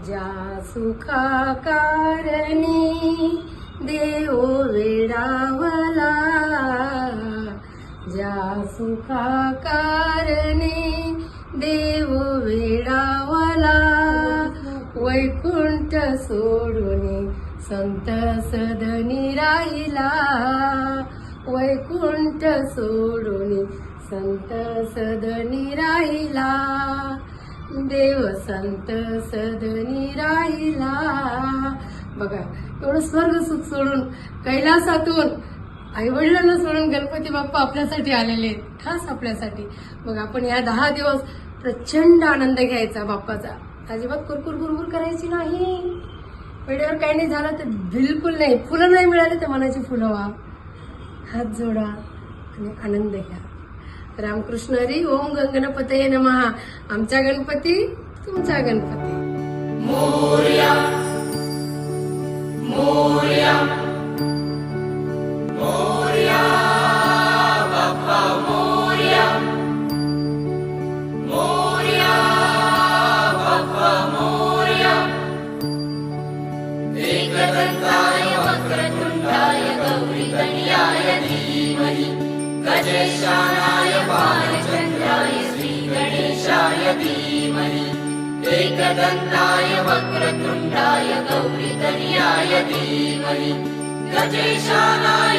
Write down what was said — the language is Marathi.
ज्या सुखाकारणी देव वेडावला, ज्या सुखाकारणी देव वेडावला, वैकुंठ सोडून संत सदनी राहिला, वैकुंठ सोडून संत सदनी राहिला, देव संत सदनी राहिला. बघा, एवढं स्वर्ग सुख सोडून, कैलासातून आई वडिलांना सोडून गणपती बाप्पा आपल्यासाठी आलेले आहेत, खास आपल्यासाठी. मग आपण या 10 दिवस प्रचंड आनंद घ्यायचा बाप्पाचा. अजिबात कुरकुर कुरकुर करायची नाही. वेळेवर काही नाही झालं तर बिलकुल नाही. फुलं नाही मिळाली तर मनाची फुलं व्हा, हात जोडा आणि आनंद घ्या. रामकृष्ण हरी. ओम गणपतये नमः. आमचा गणपती तुमचा गणपती. मोरया मोरया मोरया बाप्पा मोरया, मोरया बाप्पा मोरया. एकदंताय वक्रतुंडाय गौरीतनयाय धीमहि, गजेशानाय बालचन्द्राय श्रीगणेशाय धीमहि. एकदंताय वक्रतुंडाय गौरीतनयाय धीमहि, गजेशानाय